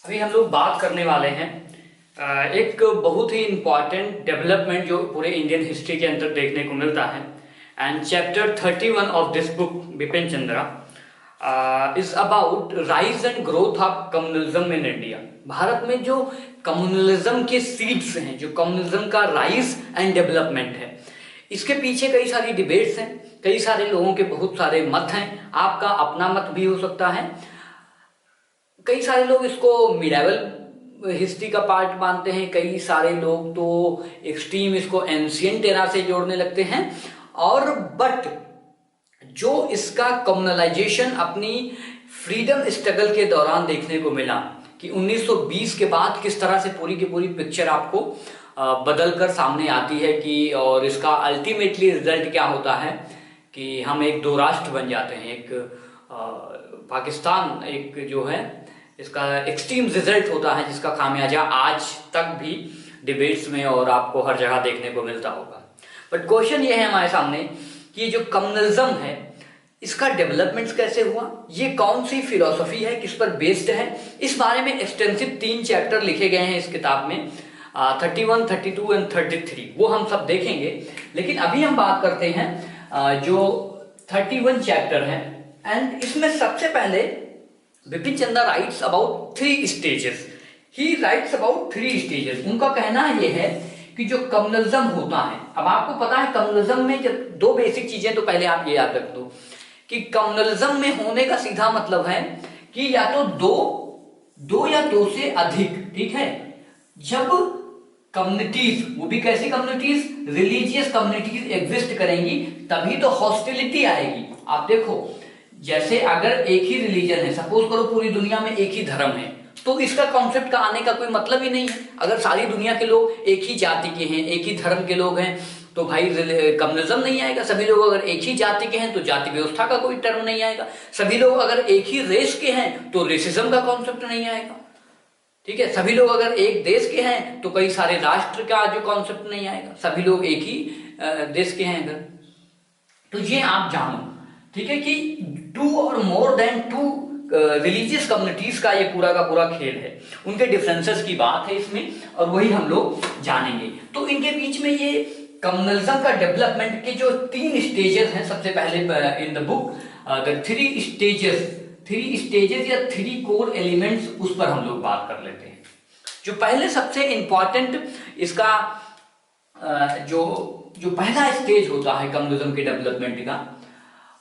अभी हम लोग बात करने वाले हैं एक बहुत ही इम्पॉर्टेंट डेवलपमेंट जो पूरे इंडियन हिस्ट्री के अंदर देखने को मिलता है। And chapter 31 of this book Bipin Chandra is about rise and growth of communalism in India. Bharat में जो कम्युनलिज्म के सीड्स हैं, जो कम्युनलिज्म का राइज एंड डेवलपमेंट है, इसके पीछे कई सारी डिबेट्स हैं, कई सारे लोगों के बहुत सारे मत हैं। आपका अपना मत भी हो सकता है। कई सारे लोग इसको मिडाइवल हिस्ट्री का पार्ट मानते हैं, कई सारे लोग तो एक्सट्रीम इसको एंशियंट एरा से जोड़ने लगते हैं। और बट जो इसका कम्युनलाइजेशन अपनी फ्रीडम स्ट्रगल के दौरान देखने को मिला कि 1920 के बाद किस तरह से पूरी की पूरी पिक्चर आपको बदल कर सामने आती है कि और इसका अल्टीमेटली रिजल्ट क्या होता है कि हम एक दो राष्ट्र बन जाते हैं। एक पाकिस्तान एक जो है इसका एक्सट्रीम रिजल्ट होता है, जिसका खामियाजा आज तक भी डिबेट्स में और आपको हर जगह देखने को मिलता होगा। बट क्वेश्चन ये है हमारे सामने कि जो कम्युनलिज्म है इसका डेवलपमेंट कैसे हुआ, ये कौन सी फिलॉसफी है, किस पर बेस्ड है, इस बारे में एक्सटेंसिव 3 चैप्टर लिखे गए हैं इस किताब में, 31, 32 एंड 33। वो हम सब देखेंगे। लेकिन अभी हम बात करते हैं जो 31 चैप्टर है। एंड इसमें सबसे पहले Bipin Chandra writes about 3 stages. He writes about 3 stages. उनका कहना यह है कि जो कम्युनलिज्म होता है, अब आपको पता है कम्युनलिज्म में जब 2 बेसिक चीजें, तो पहले आप ये याद रख दो कि कम्युनलिज्म में होने का सीधा मतलब है कि या तो दो या 2 से अधिक, ठीक है। जब कम्युनिटीज, वो भी कैसी कम्युनिटीज, रिलीजियस कम्युनिटीज एग्जिस्ट करेंगी तभी तो हॉस्टिलिटी आएगी। आप देखो, जैसे अगर एक ही रिलीजन है, सपोज करो पूरी दुनिया में एक ही धर्म है, तो इसका कॉन्सेप्ट का आने का कोई मतलब ही नहीं है। अगर सारी दुनिया के लोग एक ही जाति के हैं, एक ही धर्म के लोग हैं, तो भाई कम्युनिज्म नहीं आएगा। सभी लोग अगर एक ही जाति के हैं तो जाति व्यवस्था का कोई टर्म नहीं आएगा। सभी लोग अगर एक ही रेस के हैं तो रेसिज्म का कॉन्सेप्ट नहीं आएगा, ठीक है। सभी लोग अगर एक देश के हैं तो कई सारे राष्ट्र का जो कॉन्सेप्ट नहीं आएगा। सभी लोग एक ही देश के हैं अगर, तो ये आप जानो, ठीक है, कि 2 और मोर देन 2 रिलीजियस कम्युनिटीज का ये पूरा का पूरा खेल है। उनके डिफरेंसेस की बात है इसमें, और वही हम लोग जानेंगे। तो इनके बीच में ये कम्युनलिज्म का डेवलपमेंट के जो 3 स्टेजेस हैं, सबसे पहले in the book the 3 stages या 3 कोर एलिमेंट्स, उस पर हम लोग बात कर लेते हैं। जो पहले सबसे इंपॉर्टेंट इसका जो पहला स्टेज होता है कम्युनलिज्म के डेवलपमेंट का,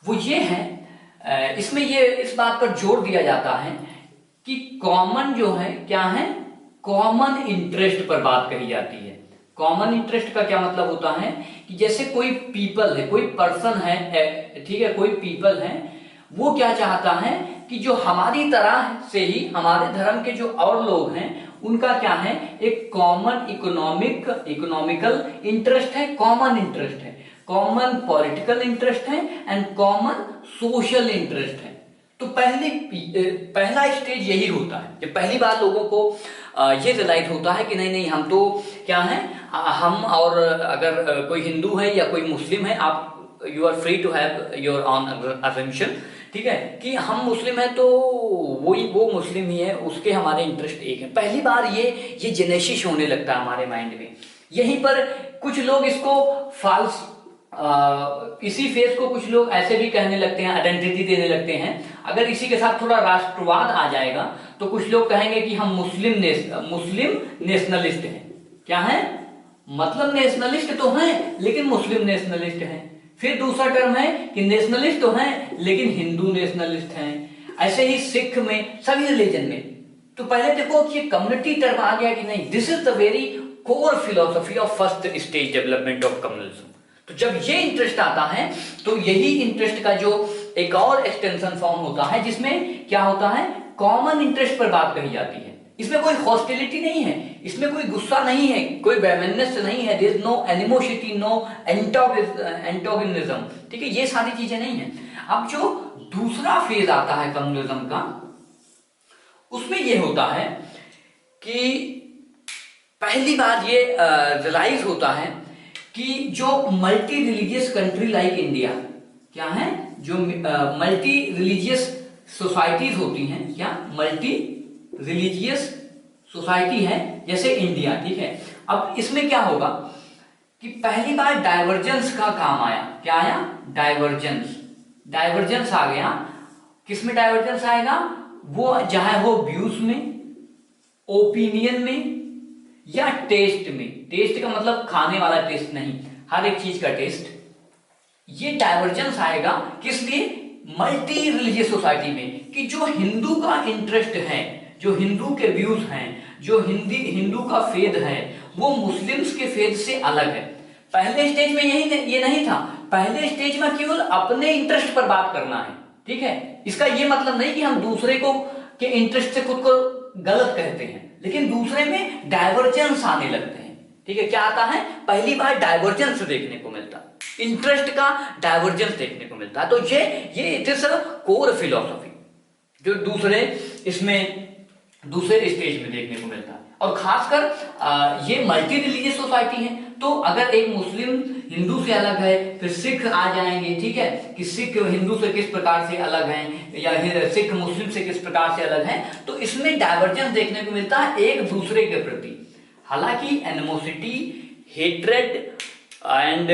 वो ये है, इसमें ये इस बात पर जोर दिया जाता है कि कॉमन जो है क्या है, कॉमन इंटरेस्ट पर बात कही जाती है। कॉमन इंटरेस्ट का क्या मतलब होता है कि जैसे कोई पीपल है, कोई पर्सन है, ठीक है, कोई पीपल है, वो क्या चाहता है कि जो हमारी तरह से ही हमारे धर्म के जो और लोग हैं उनका क्या है, एक कॉमन इकोनॉमिकल इंटरेस्ट है, कॉमन इंटरेस्ट है, कॉमन पॉलिटिकल इंटरेस्ट है एंड कॉमन सोशल इंटरेस्ट है। तो पहला स्टेज यही होता है जब पहली बार लोगों को ये रियलाइज होता है कि नहीं हम तो क्या है, हम और अगर कोई हिंदू है या कोई मुस्लिम है, आप you are free to have your own assumption, ठीक है, कि हम मुस्लिम है तो वो मुस्लिम ही है, उसके हमारे इंटरेस्ट एक है। पहली बार ये जेनेसिस होने लगता है हमारे माइंड में। यहीं पर कुछ लोग इसको फॉल्स, इसी फेज को कुछ लोग ऐसे भी कहने लगते हैं, आइडेंटिटी देने लगते हैं। अगर इसी के साथ थोड़ा राष्ट्रवाद आ जाएगा तो कुछ लोग कहेंगे कि हम मुस्लिम नेशनलिस्ट हैं। क्या है, मतलब नेशनलिस्ट तो हैं लेकिन मुस्लिम नेशनलिस्ट हैं। फिर दूसरा टर्म है कि नेशनलिस्ट तो हैं लेकिन हिंदू नेशनलिस्ट हैं। ऐसे ही सिख में, सभी रिलीजन में। तो पहले देखो कि ये कम्युनिटी टर्म आ गया कि नहीं, this is the very core philosophy of first stage development of communalism. तो जब ये इंटरेस्ट आता है तो यही इंटरेस्ट का जो एक और एक्सटेंशन फॉर्म होता है, जिसमें क्या होता है, कॉमन इंटरेस्ट पर बात कही जाती है। इसमें कोई हॉस्टिलिटी नहीं है, इसमें कोई गुस्सा नहीं है, कोई वेमेननेस नहीं है, there is no animosity, no antagonism, ठीक है, ये सारी चीजें नहीं है। अब जो दूसरा फेज आता है कम्युनलिज्म का, उसमें ये होता है कि पहली बार ये रियलाइज होता है कि जो multi religious country like India, क्या है, जो मल्टी रिलीजियस सोसाइटीज होती हैं, क्या मल्टी रिलीजियस सोसाइटी है जैसे इंडिया, ठीक है। अब इसमें क्या होगा कि पहली बार डाइवर्जेंस का काम आया। क्या आया? डाइवर्जेंस। डाइवर्जेंस आ गया। किसमें डाइवर्जेंस आएगा? वो चाहे वो व्यूज में, ओपिनियन में या टेस्ट में। टेस्ट का मतलब खाने वाला टेस्ट नहीं, हर एक चीज का टेस्ट। ये डाइवर्जेंस आएगा किस लिए? मल्टी रिलीजियस सोसाइटी में, कि जो हिंदू का इंटरेस्ट है, जो हिंदू के व्यूज हैं, जो हिंदू का फेद है, वो मुस्लिम्स के फेद से अलग है। पहले स्टेज में ये नहीं था। पहले स्टेज में केवल अपने इंटरेस्ट पर बात करना है, ठीक है। इसका ये मतलब नहीं कि हम दूसरे को के इंटरेस्ट से खुद को गलत कहते हैं, लेकिन दूसरे में डाइवर्जेंस आने लगते हैं, ठीक है। क्या आता है? पहली बार डाइवर्जेंस देखने को मिलता है, इंटरेस्ट का डाइवर्जेंस देखने को मिलता है। तो ये it is a core philosophy जो दूसरे स्टेज में देखने को मिलता है। और खासकर ये मल्टी रिलीजियस सोसाइटी है, तो अगर एक मुस्लिम हिंदू से अलग है, फिर सिख आ जाएंगे, ठीक है, कि सिख हिंदू से किस प्रकार से अलग हैं, या सिख मुस्लिम से किस प्रकार से अलग हैं, तो इसमें डाइवर्जेंस देखने को मिलता है एक दूसरे के प्रति। हालांकि एनिमोसिटी, हेट्रेड एंड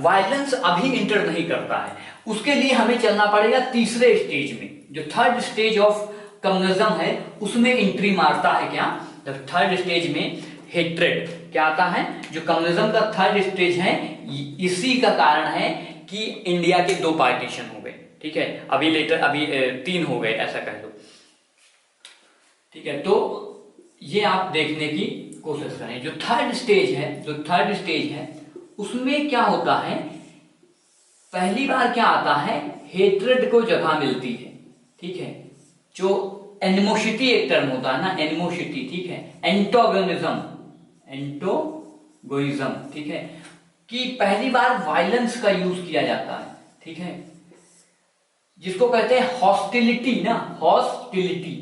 वायलेंस अभी इंटर नहीं करता है। उसके लिए हमें चलना पड़ेगा तीसरे स्टेज में, जो थर्ड स्टेज ऑफ कम्युनिज्म है, उसमें एंट्री मारता है। क्या? थर्ड स्टेज में हेट्रेड क्या आता है? जो कम्युनिज्म का थर्ड स्टेज है, इसी का कारण है कि इंडिया के 2 पार्टीशन हो गए, ठीक है। अभी 3 हो गए, ऐसा कह लो, ठीक है। तो ये आप देखने की कोशिश करें। जो थर्ड स्टेज है उसमें क्या होता है? पहली बार क्या आता है? हेट्रेड को जगह मिलती है, ठीक है। जो एनिमोसिटी एक टर्म होता है ना, एनिमोसिटी, ठीक है, एंटोगोनिज्म, ठीक है, कि पहली बार वायलेंस का यूज किया जाता है, ठीक है, जिसको कहते हैं हॉस्टिलिटी ना, हॉस्टिलिटी,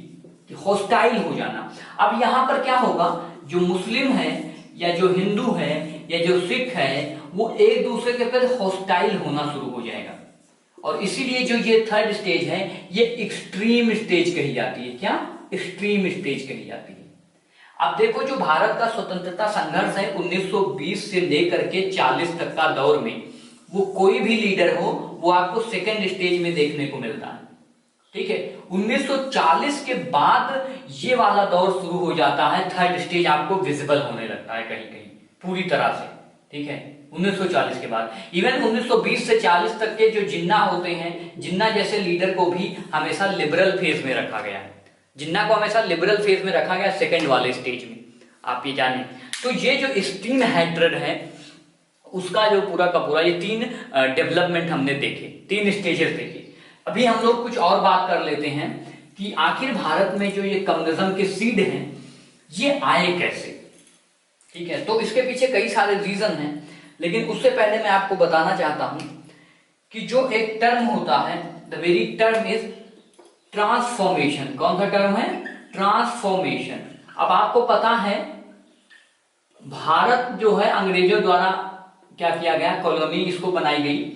हॉस्टाइल हो जाना। अब यहां पर क्या होगा? जो मुस्लिम है या जो हिंदू है या जो सिख है, वो एक दूसरे के प्रति हॉस्टाइल होना शुरू हो जाएगा। और इसीलिए जो ये थर्ड स्टेज है, ये एक्सट्रीम स्टेज कही जाती है। क्या? एक्सट्रीम स्टेज कही जाती है। अब देखो, जो भारत का स्वतंत्रता संघर्ष है 1920 से लेकर के 40 तक का दौर में, वो कोई भी लीडर हो, वो आपको सेकेंड स्टेज में देखने को मिलता है, ठीक है। 1940 के बाद ये वाला दौर शुरू हो जाता है, थर्ड स्टेज आपको विजिबल होने लगता है कहीं कहीं पूरी तरह से, ठीक है। 1940 के बाद इवन 1920 से 40 तक के जो जिन्ना होते हैं, जिन्ना जैसे लीडर को भी हमेशा लिबरल फेज में रखा गया है। जिन्ना को हमेशा लिबरल फेज में रखा गया सेकंड वाले स्टेज में, आप ये जानें। तो ये जो एक्सट्रीम हेट्रेड है, उसका जो पूरा का पूरा ये 3 डेवलपमेंट हमने देखे, 3 स्टेजेस देखे। अभी हम लोग कुछ और बात कर लेते हैं कि आखिर भारत में जो ये कम्युनिज्म के सीड हैं, ये आए कैसे, ठीक है। तो इसके पीछे कई सारे रीजन हैं, लेकिन उससे पहले मैं आपको बताना चाहता हूं कि जो एक टर्म होता है, the very term is transformation. कौन सा टर्म है? ट्रांसफॉर्मेशन। अब आपको पता है, भारत जो है अंग्रेजों द्वारा क्या किया गया? कॉलोनी इसको बनाई गई,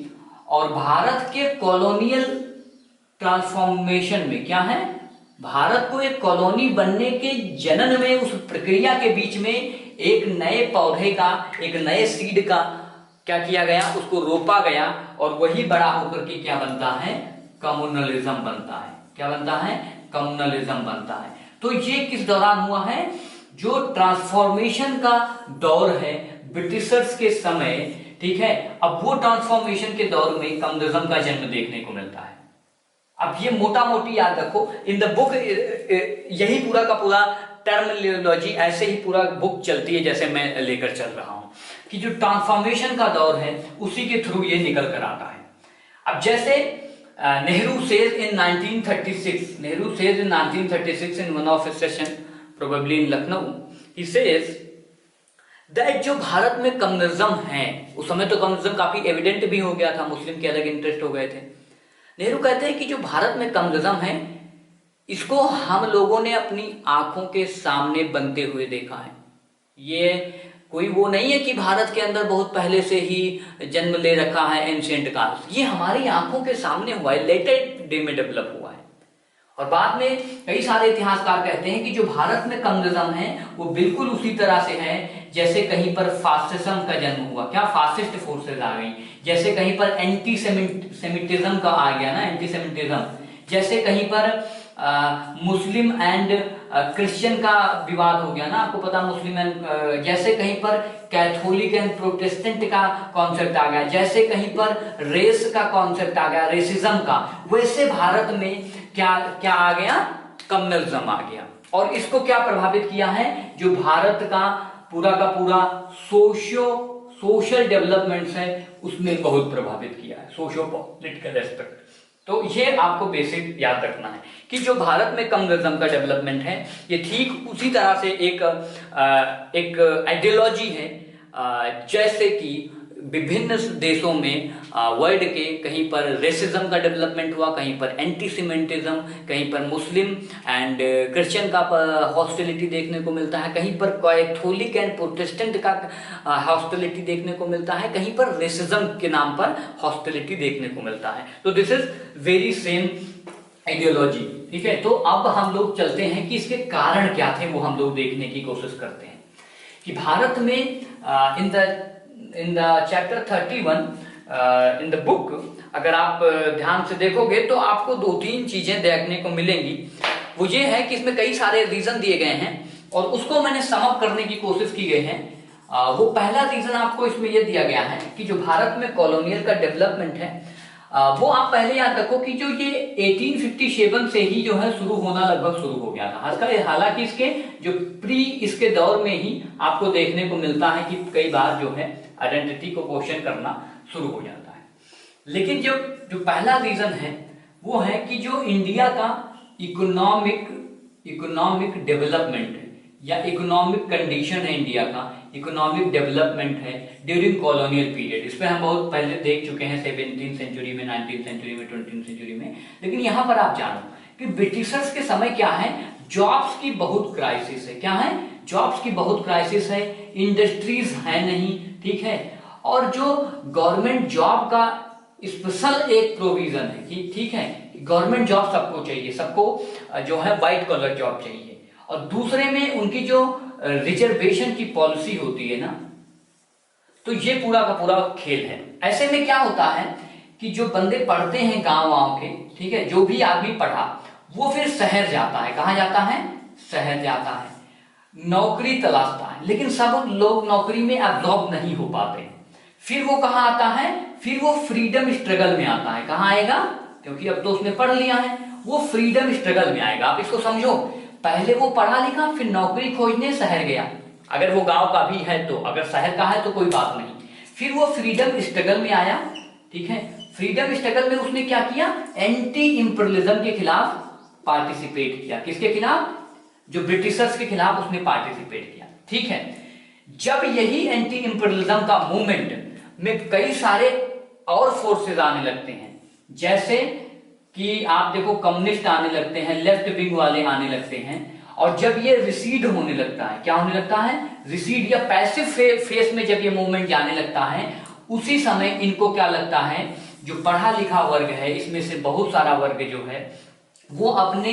और भारत के कॉलोनियल ट्रांसफॉर्मेशन में क्या है? भारत को एक कॉलोनी बनने के जनन में, उस प्रक्रिया के बीच में एक नए पौधे का, एक नए सीड का क्या किया गया? उसको रोपा गया, और वही बड़ा होकर के क्या बनता है? कम्युनलिज्म बनता है। क्या बनता है? कम्युनलिज्म बनता है। तो ये किस दौरान हुआ है? जो ट्रांसफॉर्मेशन का दौर है ब्रिटिशर्स के समय, ठीक है। अब वो ट्रांसफॉर्मेशन के दौर में कम्युनिज्म का जन्म देखने को मिलता है। अब ये मोटा मोटी याद रखो, इन द बुक यही पूरा का पूरा टर्मिनोलॉजी, ऐसे ही पूरा बुक चलती है जैसे मैं लेकर चल रहा हूं, कि जो ट्रांसफॉर्मेशन का दौर है उसी के थ्रू ये निकल कर आता है। अब जैसे Nehru says in 1936 in one of session probably in Lucknow, he says that जो भारत में कम्युनिज्म है, उस समय तो कम्युनिज्म काफी एविडेंट भी हो गया था, मुस्लिम के अलग इंटरेस्ट हो गए थे। नेहरू कहते हैं कि जो भारत में कम्युनिज्म है, इसको हम लोगों ने अपनी आंखों के सामने बनते हुए देखा है। ये कोई वो नहीं है कि भारत के अंदर बहुत पहले से ही जन्म ले रखा है एंशिएंट काल, ये हमारी आंखों के सामने हुआ है, लेटेस्ट डे में डेवलप हुआ है। और बाद में कई सारे इतिहासकार कहते हैं कि जो भारत में कम्युनिज्म है वो बिल्कुल उसी तरह से है जैसे कहीं पर फासिज्म का जन्म हुआ। क्या? फासिस्ट फोर्सेज आ गई। जैसे कहीं पर एंटी सेमिटिज्म का आ गया ना, एंटी सेमिटिज्म। जैसे कहीं पर मुस्लिम एंड क्रिश्चियन का विवाद हो गया ना, आपको पता, मुस्लिम एंड जैसे कहीं पर कैथोलिक एंड प्रोटेस्टेंट का कॉन्सेप्ट आ गया, जैसे कहीं पर रेस का कॉन्सेप्ट आ गया, रेसिज्म का, वैसे भारत में क्या क्या आ गया? कम्युनिज्म आ गया। और इसको क्या प्रभावित किया है? जो भारत का पूरा सोशल डेवलपमेंट्स है उसमें बहुत प्रभावित किया है, सोशो पॉलिटिकल एस्पेक्ट। तो ये आपको बेसिक याद रखना है कि जो भारत में कम्युनिज्म का डेवलपमेंट है ये ठीक उसी तरह से एक आइडियोलॉजी है जैसे कि विभिन्न देशों में वर्ल्ड के कहीं पर रेसिज्म का डेवलपमेंट हुआ, कहीं पर एंटीसेमिटिज्म, कहीं पर मुस्लिम एंड क्रिश्चियन का हॉस्टिलिटी देखने को मिलता है, कहीं पर कैथोलिक एंड प्रोटेस्टेंट का हॉस्टिलिटी देखने को मिलता है, कहीं पर रेसिज्म के नाम पर हॉस्टिलिटी देखने को मिलता है। तो this is very same ideology. ठीक है, तो अब हम लोग चलते हैं कि इसके कारण क्या थे, वो हम लोग देखने की कोशिश करते हैं कि भारत में in the chapter 31 in the book, अगर आप ध्यान से देखोगे तो आपको 2-3 चीजें देखने को मिलेंगी। वो ये है कि इसमें कई सारे रीजन दिए गए हैं और उसको मैंने सम अप करने की कोशिश की गई है। वो पहला रीजन आपको इसमें ये दिया गया है कि जो भारत में कॉलोनियल का डेवलपमेंट है वो आप पहले याद रखो कि जो ये 1857 से ही जो है शुरू होना लगभग शुरू हो गया था। हालांकि इसके जो इसके दौर में ही आपको देखने को मिलता है कि कई बार जो है आइडेंटिटी को क्वेश्चन करना शुरू हो जाता है। लेकिन जो पहला रीजन है वो है कि जो इंडिया का इकोनॉमिक डेवलपमेंट है या इकोनॉमिक कंडीशन है, इंडिया का इकोनॉमिक डेवलपमेंट है ड्यूरिंग कॉलोनियल पीरियड। इस पे हम बहुत पहले देख चुके हैं 17th सेंचुरी में, 19th सेंचुरी में, 20th सेंचुरी में। लेकिन यहां पर आप जानो कि ब्रिटिशर्स के समय क्या है, जॉब्स की बहुत क्राइसिस है। क्या है? जॉब्स की बहुत क्राइसिस है, इंडस्ट्रीज है नहीं। ठीक है, और जो गवर्नमेंट जॉब का स्पेशल एक प्रोविजन है कि ठीक है गवर्नमेंट जॉब सबको चाहिए, सबको जो है व्हाइट कॉलर जॉब चाहिए। और दूसरे में उनकी जो रिजर्वेशन की पॉलिसी होती है ना, तो ये पूरा का पूरा खेल है। ऐसे में क्या होता है कि जो बंदे पढ़ते हैं गांव के, ठीक है, जो भी आदमी पढ़ा वो फिर शहर जाता है। कहां जाता है? शहर जाता है, नौकरी तलाशता है। लेकिन सब लोग नौकरी में एब्जॉर्ब नहीं हो पाते। फिर वो कहां आता है? फिर वो फ्रीडम स्ट्रगल में आता है। कहां आएगा? क्योंकि अब तो उसने पढ़ लिया है, वो फ्रीडम स्ट्रगल में आएगा। आप इसको समझो, पहले वो पढ़ा लिखा, फिर नौकरी खोजने शहर गया, अगर वो गांव का भी है तो, अगर शहर का है तो कोई बात नहीं। फिर वो फ्रीडम स्ट्रगल में आया। ठीक है, फ्रीडम स्ट्रगल में उसने क्या किया? एंटी इंपीरियलिज्म के खिलाफ पार्टिसिपेट किया। किसके खिलाफ? जो ब्रिटिशर्स के खिलाफ उसने पार्टिसिपेट किया। ठीक है, जब यही एंटी इंपीरियलिज्म का मूवमेंट में कई सारे और फोर्सेज आने लगते हैं, जैसे कि आप देखो कम्युनिस्ट आने लगते हैं, लेफ्ट विंग वाले आने लगते हैं, और जब ये रिसीड होने लगता है, क्या होने लगता है? रिसीड या पैसिव फेस में जब ये मूवमेंट जाने लगता है, उसी समय इनको क्या लगता है, जो पढ़ा लिखा वर्ग है इसमें से बहुत सारा वर्ग जो है वो अपने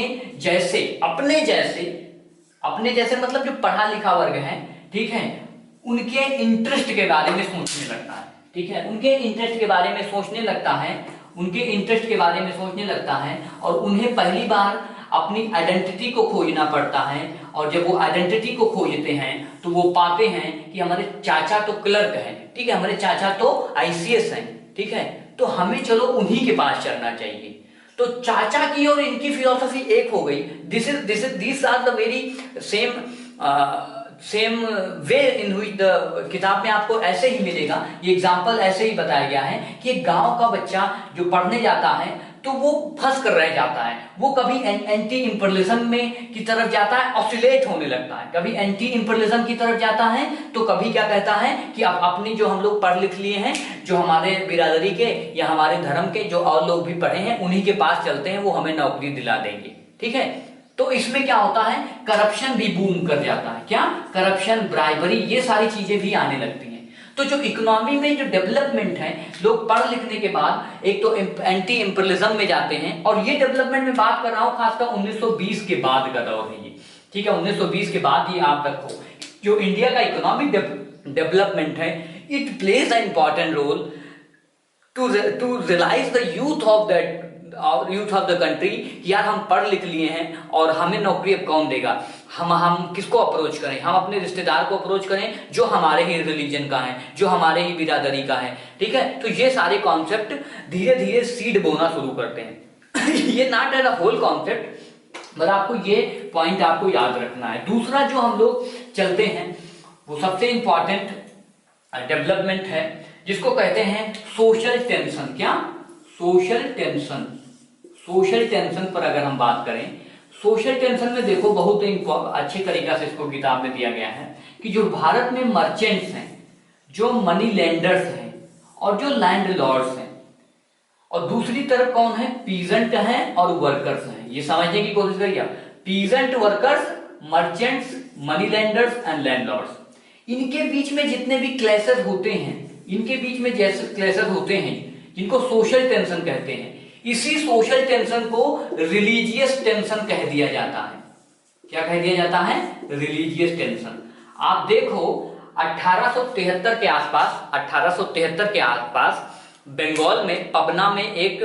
जैसे मतलब जो पढ़ा लिखा वर्ग है, ठीक है, उनके इंटरेस्ट के बारे में सोचने लगता है। ठीक है, उनके इंटरेस्ट के बारे में सोचने लगता है, और उन्हें पहली बार अपनी आइडेंटिटी को खोजना पड़ता है। और जब वो आइडेंटिटी को खोजते हैं तो वो पाते हैं कि हमारे चाचा तो क्लर्क हैं, ठीक है, हमारे चाचा तो आईसीएस हैं, ठीक है, तो हमें चलो उन्हीं के पास चलना चाहिए। तो चाचा की और इनकी फिलॉसफी एक हो गई। This are the very same way in which the किताब में आपको ऐसे ही मिलेगा। ये एग्जाम्पल ऐसे ही बताया गया है कि एक गांव का बच्चा जो पढ़ने जाता है तो वो फंस कर रह जाता है, वो कभी एंटी इंपीरियलिज्म में की तरफ जाता है, ऑसिलेट होने लगता है, कभी एंटी इंपीरियलिज्म की तरफ जाता है, तो कभी क्या कहता है कि अब अपनी जो हम लोग पढ़ लिख लिए हैं, जो हमारे बिरादरी के या हमारे धर्म के जो और लोग भी पढ़े हैं उन्हीं के पास चलते हैं, वो हमें नौकरी दिला देंगे। ठीक है, तो इसमें क्या होता है, करप्शन भी बूम कर जाता है। क्या? करप्शन, ब्राइबरी, ये सारी चीजें भी आने लगती हैं। तो जो इकोनॉमी में जो डेवलपमेंट है, लोग पढ़ लिखने के बाद एक तो एंटी इंपीरियलिज्म में जाते हैं, और ये डेवलपमेंट में बात कर रहा हूं खासकर 1920 के बाद का दौर है ये, ठीक है, 1920 के बाद ये आप रखो, जो इंडिया का इकोनॉमिक डेवलपमेंट है, it plays a important role to realise the youth of the country. यार हम पढ़ लिख लिए हैं और हमें नौकरी अब कौन देगा, हम किसको अप्रोच करें, हम अपने रिश्तेदार को अप्रोच करें जो हमारे ही रिलीजन का है, जो हमारे ही बिरादरी का है, ठीक है। तो ये सारे कॉन्सेप्ट धीरे धीरे सीड बोना शुरू करते हैं। ये not as a whole concept, but आपको ये पॉइंट आपको याद रखना है। दूसरा जो हम लोग चलते हैं वो सबसे इंपॉर्टेंट डेवलपमेंट है जिसको कहते हैं सोशल टेंशन। क्या? Social tension. सोशल टेंशन पर अगर हम बात करें, सोशल टेंशन में देखो बहुत अच्छे तरीका से इसको किताब में दिया गया है कि जो भारत में मर्चेंट्स हैं, जो मनी लेंडर्स हैं और जो लैंड लॉर्ड्स हैं, और दूसरी तरफ कौन है? पीजेंट हैं और वर्कर्स हैं। ये समझने की कोशिश करिए आप, peasant, workers, merchants, money lenders and landlords. इनके बीच में जितने भी क्लैसेस होते हैं, इनके बीच में जैसे क्लैसेस होते हैं जिनको सोशल टेंशन कहते हैं, इसी सोशल टेंशन को रिलीजियस टेंशन कह दिया जाता है। क्या कह दिया जाता है? Religious tension. आप देखो 1873 के आसपास बंगाल में पबना में एक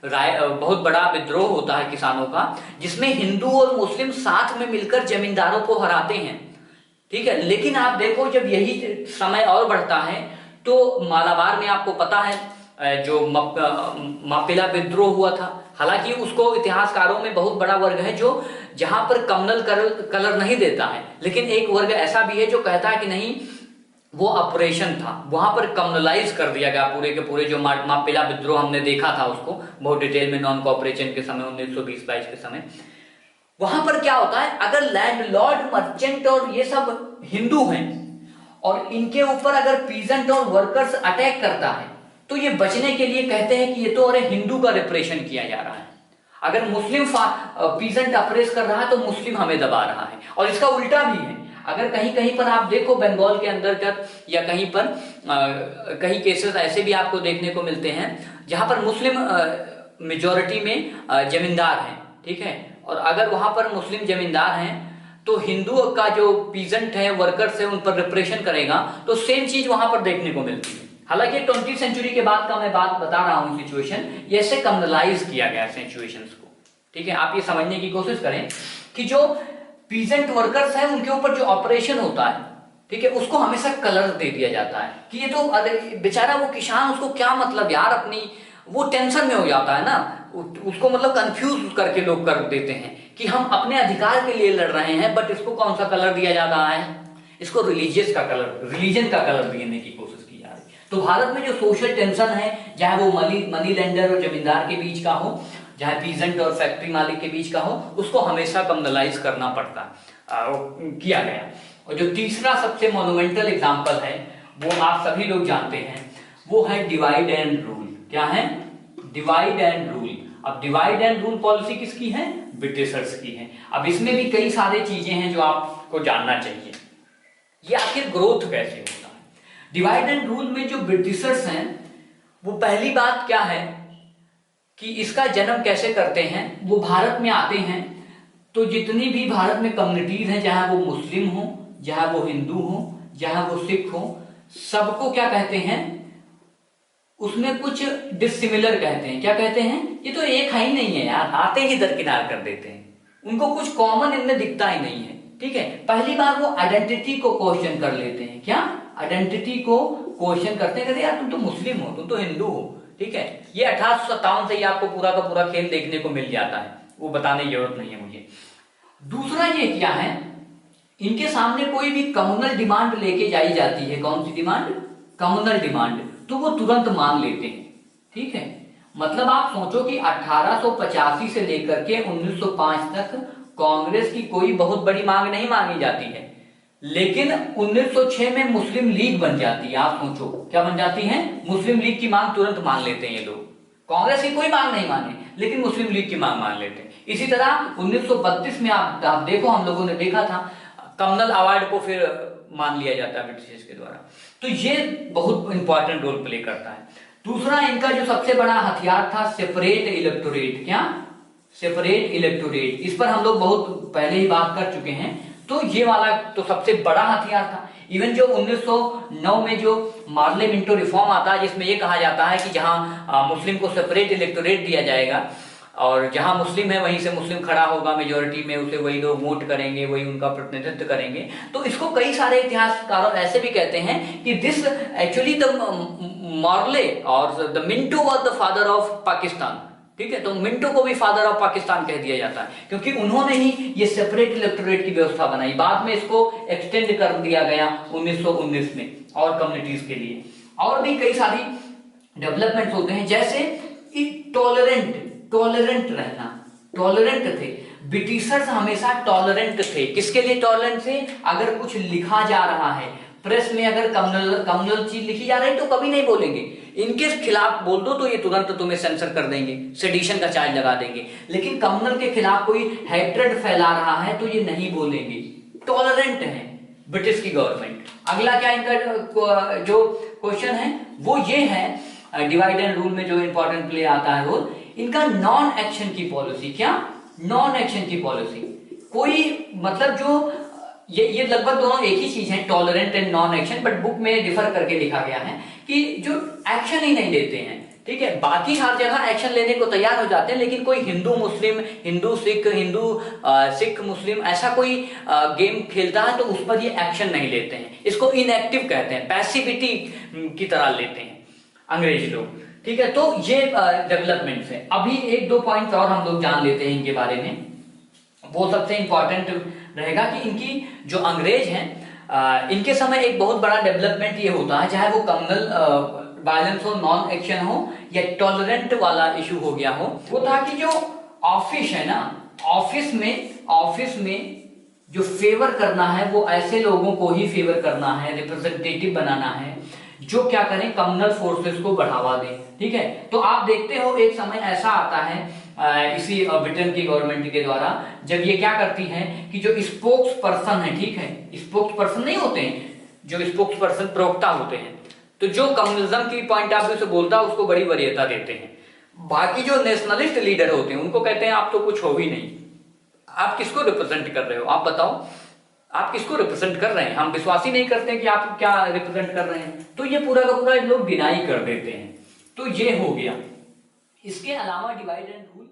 बहुत बड़ा विद्रोह होता है किसानों का, जिसमें हिंदू और मुस्लिम साथ में मिलकर जमींदारों को हराते हैं, ठीक है। लेकिन आप देखो जब यही समय और बढ़ता है तो मालाबार में आपको पता है जो मापिला विद्रोह हुआ था। हालांकि उसको इतिहासकारों में बहुत बड़ा वर्ग है जो जहां पर कम्युनल कलर नहीं देता है, लेकिन एक वर्ग ऐसा भी है जो कहता है कि नहीं, वो ऑपरेशन था, वहां पर कम्युनलाइज कर दिया गया पूरे के पूरे। जो मापिला विद्रोह हमने देखा था उसको बहुत डिटेल में नॉन कोऑपरेशन के समय 1920-22 के समय, वहां पर क्या होता है, अगर लैंडलॉर्ड, मर्चेंट और ये सब हिंदू हैं और इनके ऊपर अगर पीजेंट और वर्कर्स अटैक करता है तो ये बचने के लिए कहते हैं कि ये तो अरे हिंदू का रिप्रेशन किया जा रहा है, अगर मुस्लिम पीजेंट अप्रेस कर रहा है तो मुस्लिम हमें दबा रहा है। और इसका उल्टा भी है, अगर कहीं कहीं पर आप देखो बंगाल के अंदर तक या कहीं पर कई केसेस ऐसे भी आपको देखने को मिलते हैं जहां पर मुस्लिम मेजॉरिटी में जमींदार हैं, ठीक है, और अगर वहां पर मुस्लिम जमींदार हैं तो हिंदू का जो पीजेंट है, वर्कर्स है, उन पर रिप्रेशन करेगा, तो सेम चीज वहां पर देखने को मिलती है। हालांकि 20वीं सेंचुरी के बाद का मैं बात बता रहा हूं सिचुएशन, ये ऐसे कम्युनलाइज किया गया सिचुएशंस को, ठीक है। आप ये समझने की कोशिश करें कि जो पीजेंट वर्कर्स हैं उनके ऊपर जो ऑपरेशन होता है, ठीक है, उसको हमेशा कलर दे दिया जाता है कि ये तो बेचारा वो किसान, उसको क्या मतलब यार, अपनी वो टेंशन में हो जाता है ना, उसको मतलब कंफ्यूज करके लोग कर देते हैं कि हम अपने अधिकार के लिए लड़ रहे हैं, बट इसको कौन सा कलर दिया जा रहा है? इसको रिलीजियस का कलर, रिलीजन का कलर देने की कोशिश की जा रही है। तो भारत में जो सोशल टेंशन है, चाहे वो मनी लेंडर और जमींदार के बीच का हो, चाहे पीजेंट और फैक्ट्री मालिक के बीच का हो, उसको हमेशा कम्युनलाइज करना पड़ता किया गया। और जो तीसरा सबसे मोन्यूमेंटल एग्जाम्पल है वो आप सभी लोग जानते हैं, वो है डिवाइड एंड रूल। क्या है? Divide and rule. अब डिवाइड एंड रूल पॉलिसी किसकी है? ब्रिटिशर्स की है। अब इसमें भी कई सारी चीजें हैं जो आपको जानना चाहिए, ये आखिर ग्रोथ कैसे होता है। डिवाइड एंड रूल में जो ब्रिटिशर्स हैं, वो पहली बात क्या है कि इसका जन्म कैसे करते हैं, वो भारत में आते हैं तो जितनी भी भारत में कम्युनिटीज हैं, चाहे वो मुस्लिम हो, चाहे वो हिंदू हो, चाहे वो सिख हो, सबको क्या कहते हैं, उसमें कुछ डिसिमिलर कहते हैं। क्या कहते हैं? ये तो एक है ही नहीं है यार, आते ही दरकिनार कर देते हैं, उनको कुछ कॉमन इनमें दिखता ही नहीं है, ठीक है। पहली बार वो आइडेंटिटी को क्वेश्चन कर लेते हैं। क्या? आइडेंटिटी को क्वेश्चन करते हैं, कहते यार तुम तो मुस्लिम हो, तुम तो हिंदू हो, ठीक है। ये 1857 से ही आपको पूरा का पूरा खेल देखने को मिल जाता है, वो बताने की जरूरत नहीं है मुझे। दूसरा ये क्या है, इनके सामने कोई भी कम्युनल डिमांड लेके जाई जाती है। कौन सी डिमांड? Communal demand. तो वो तुरंत मान लेते हैं, ठीक है। मतलब आप सोचो कि 1885 से लेकर के 1905 तक कांग्रेस की कोई बहुत बड़ी मांग नहीं मांगी जाती है, लेकिन 1906 में मुस्लिम लीग बन जाती है। आप सोचो क्या बन जाती है? मुस्लिम लीग की मांग तुरंत मान लेते हैं ये लोग। कांग्रेस की कोई मांग नहीं माने, लेकिन मुस्लिम लीग की मांग मान लेते हैं। इसी तरह 1932 में आप देखो, हम लोगों ने देखा था, कम्युनल अवार्ड को फिर मान लिया जाता है ब्रिटिश के द्वारा। तो ये बहुत इंपॉर्टेंट रोल प्ले करता है। दूसरा इनका जो सबसे बड़ा हथियार था सेपरेट इलेक्टोरेट। क्या? Separate electorate. इस पर हम लोग बहुत पहले ही बात कर चुके हैं। तो ये वाला तो सबसे बड़ा हथियार था। इवन जो 1909 में जो मार्ले मिंटो रिफॉर्म आता है, जिसमें ये कहा जाता है कि जहां मुस्लिम को सेपरेट इलेक्टोरेट दिया जाएगा और जहां मुस्लिम है वहीं से मुस्लिम खड़ा होगा मेजोरिटी में, उसे वही लोग वोट करेंगे, वही उनका प्रतिनिधित्व करेंगे। तो इसको कई सारे इतिहासकार ऐसे भी कहते हैं कि दिस एक्चुअली द मार्ले और the Minto was the father of Pakistan. ठीक है, तो मिंटो को भी फादर ऑफ पाकिस्तान कह दिया जाता है क्योंकि उन्होंने ही ये सेपरेट इलेक्टोरेट की व्यवस्था बनाई। बाद में इसको एक्सटेंड कर दिया गया 1919 में और कम्युनिटीज के लिए। और भी कई सारी डेवलपमेंट होते हैं, जैसे टॉलरेंट रहना। टॉलरेंट थे ब्रिटिशर्स, हमेशा टॉलरेंट थे। किसके लिए टॉलरेंट थे? अगर कुछ लिखा जा रहा है प्रेस में, अगर कम्युनल चीज लिखी जा रही है तो कभी नहीं बोलेंगे। इनके खिलाफ बोल दो तो ये तुरंत तुम्हें सेंसर कर देंगे, सेडिशन का चार्ज लगा देंगे। लेकिन कम्युनल के खिलाफ कोई हैट्रेड फैला रहा है तो ये नहीं बोलेंगे, टॉलरेंट है ब्रिटिश की गवर्नमेंट। अगला क्या इनका जो क्वेश्चन है वो ये है, डिवाइड एंड रूल में जो इंपॉर्टेंट प्ले आता है रोल, इनका नॉन एक्शन की पॉलिसी। क्या? नॉन एक्शन की पॉलिसी। कोई मतलब जो ये लगभग दोनों एक ही चीज है, tolerant and non action, but book में डिफर करके लिखा गया है कि जो एक्शन ही नहीं लेते हैं। ठीक है, बाकी हर जगह एक्शन लेने को तैयार हो जाते हैं, लेकिन कोई हिंदू मुस्लिम, हिंदू सिख मुस्लिम ऐसा कोई गेम खेलता है तो उस पर ये एक्शन नहीं लेते हैं। इसको इनएक्टिव कहते हैं, पैसिविटी की तरह लेते हैं अंग्रेज लोग। ठीक है, तो ये डेवलपमेंट है। अभी एक दो पॉइंट और हम लोग जान लेते हैं इनके बारे में। वो सबसे इंपॉर्टेंट रहेगा कि इनकी जो अंग्रेज हैं, इनके समय एक बहुत बड़ा डेवलपमेंट ये होता है, चाहे वो कम्युनल वायलेंस हो, नॉन एक्शन हो या टॉलरेंट वाला इशू हो गया हो, वो था कि जो ऑफिस है ना, ऑफिस में जो फेवर करना है वो ऐसे लोगों को ही फेवर करना है, रिप्रेजेंटेटिव बनाना है जो क्या करें, कम्युनल फोर्सेस को बढ़ावा दें। ठीक है, तो आप देखते हो एक समय ऐसा आता है इसी ब्रिटेन की गवर्नमेंट के द्वारा, जब ये क्या करती है कि जो स्पोक्स पर्सन है, ठीक है, स्पोक्स पर्सन नहीं होते हैं, जो स्पोक्स पर्सन प्रवक्ता होते हैं, तो जो कम्युनिज्म की पॉइंट ऑफ व्यू से बोलता है उसको बड़ी वरीयता देते हैं। बाकी जो नेशनलिस्ट लीडर होते हैं उनको कहते हैं आप तो कुछ हो ही नहीं, आप किसको रिप्रेजेंट कर रहे हो, आप बताओ आप किसको रिप्रेजेंट कर रहे हैं, हम विश्वास ही नहीं करते कि आप क्या रिप्रेजेंट कर रहे हैं। तो ये पूरा का पूरा लोग डिनाई कर देते हैं। तो ये हो गया। इसके अलावा डिवाइड एंड रूल